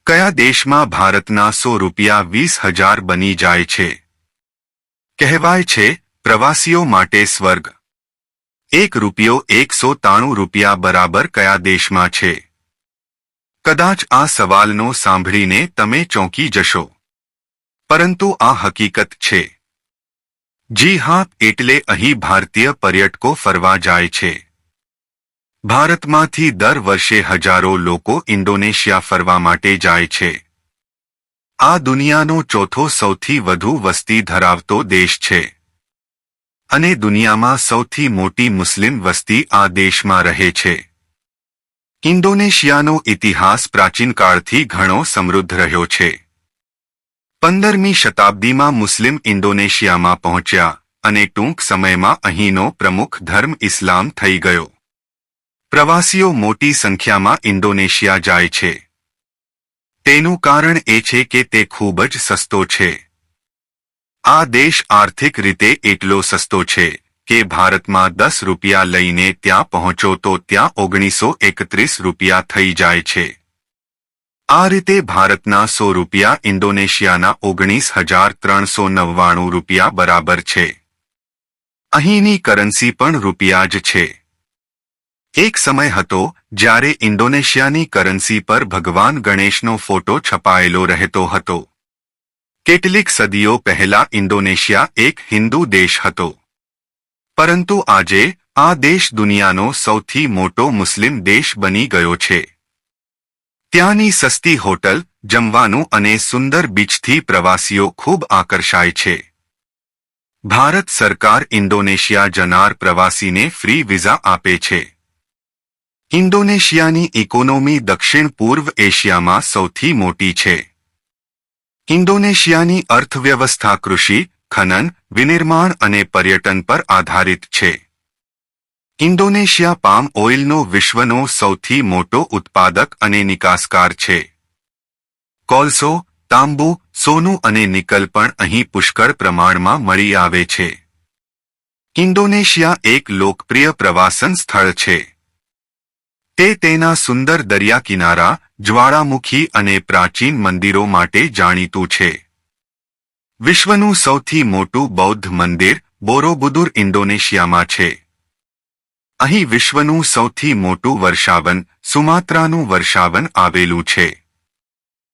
કયા દેશમાં ભારતના 100 રૂપિયા 20,000 બની જાય છે? કહેવાય છે પ્રવાસીઓ માટે સ્વર્ગ. 1 રૂપિયો 193 રૂપિયા બરાબર કયા દેશમાં છે? કદાચ આ સવાલનો સાંભળીને તમે ચોંકી જશો, પરંતુ આ હકીકત છે. જી હા, એટલે અહીં ભારતીય પર્યટકો ફરવા જાય છે. ભારતમાંથી દર વર્ષે હજારો લોકો ઇન્ડોનેશિયા ફરવા માટે જાય છે. આ દુનિયાનો ચોથો સૌથી વધુ વસ્તી ધરાવતો દેશ છે અને દુનિયામાં સૌથી મોટી મુસ્લિમ વસ્તી આ દેશમાં રહે છે. ઇન્ડોનેશિયાનો ઇતિહાસ પ્રાચીન કાળથી ઘણો સમૃદ્ધ રહ્યો છે. 15મી શતાબ્દીમાં મુસ્લિમ ઇન્ડોનેશિયામાં પહોંચ્યા અને ટૂંક સમયમાં અહીંનો પ્રમુખ ધર્મ ઇસ્લામ થઈ ગયો. પ્રવાસીઓ મોટી સંખ્યામાં ઇન્ડોનેશિયા જાય છે. તેનું કારણ એ છે કે તે ખૂબ જ સસ્તો છે. આ દેશ આર્થિક રીતે એટલો સસ્તો છે કે ભારતમાં 10 રૂપિયા લઈને ત્યાં પહોંચો તો ત્યાં 1931 રૂપિયા થઈ જાય છે. આ રીતે ભારતના 100 રૂપિયા ઇન્ડોનેશિયાના 19,399 રૂપિયા બરાબર છે. અહીંની કરન્સી પણ રૂપિયા જ છે. એક સમય હતો જ્યારે ઇન્ડોનેશિયાની કરન્સી પર ભગવાન ગણેશનો ફોટો છપાયેલો રહેતો હતો. કેટલીક સદીઓ પહેલા ઇન્ડોનેશિયા એક હિન્દુ દેશ હતો, પરંતુ આજે આ દેશ દુનિયાનો સૌથી મોટો મુસ્લિમ દેશ બની ગયો છે. ત્યાંની સસ્તી હોટલ, જમવાનું અને સુંદર બીચથી પ્રવાસીઓ ખૂબ આકર્ષાય છે. ભારત સરકાર ઇન્ડોનેશિયા જનાર પ્રવાસીને ફ્રી વિઝા આપે છે. ઇન્ડોનેશિયાની ઇકોનોમી દક્ષિણ પૂર્વ એશિયામાં સૌથી મોટી છે. ઇન્ડોનેશિયાની અર્થવ્યવસ્થા કૃષિ, ખનન, વિનિર્માણ અને પર્યટન પર આધારિત છે. ઇન્ડોનેશિયા પામ ઓઇલનો વિશ્વનો સૌથી મોટો ઉત્પાદક અને નિકાસકાર છે. કોલસો, તાંબુ, સોનું અને નિકલ પણ અહીં પુષ્કળ પ્રમાણમાં મળી આવે છે. ઇન્ડોનેશિયા એક લોકપ્રિય પ્રવાસન સ્થળ છે. તે તેના સુંદર દરિયા કિનારા, જ્વાળામુખી અને પ્રાચીન મંદિરો માટે જાણીતું છે. વિશ્વનું સૌથી મોટું બૌદ્ધ મંદિર બોરોબુદુર ઇન્ડોનેશિયામાં છે. અહીં વિશ્વનું સૌથી મોટું વર્ષાવન સુમાત્રાનું વર્ષાવન આવેલું છે.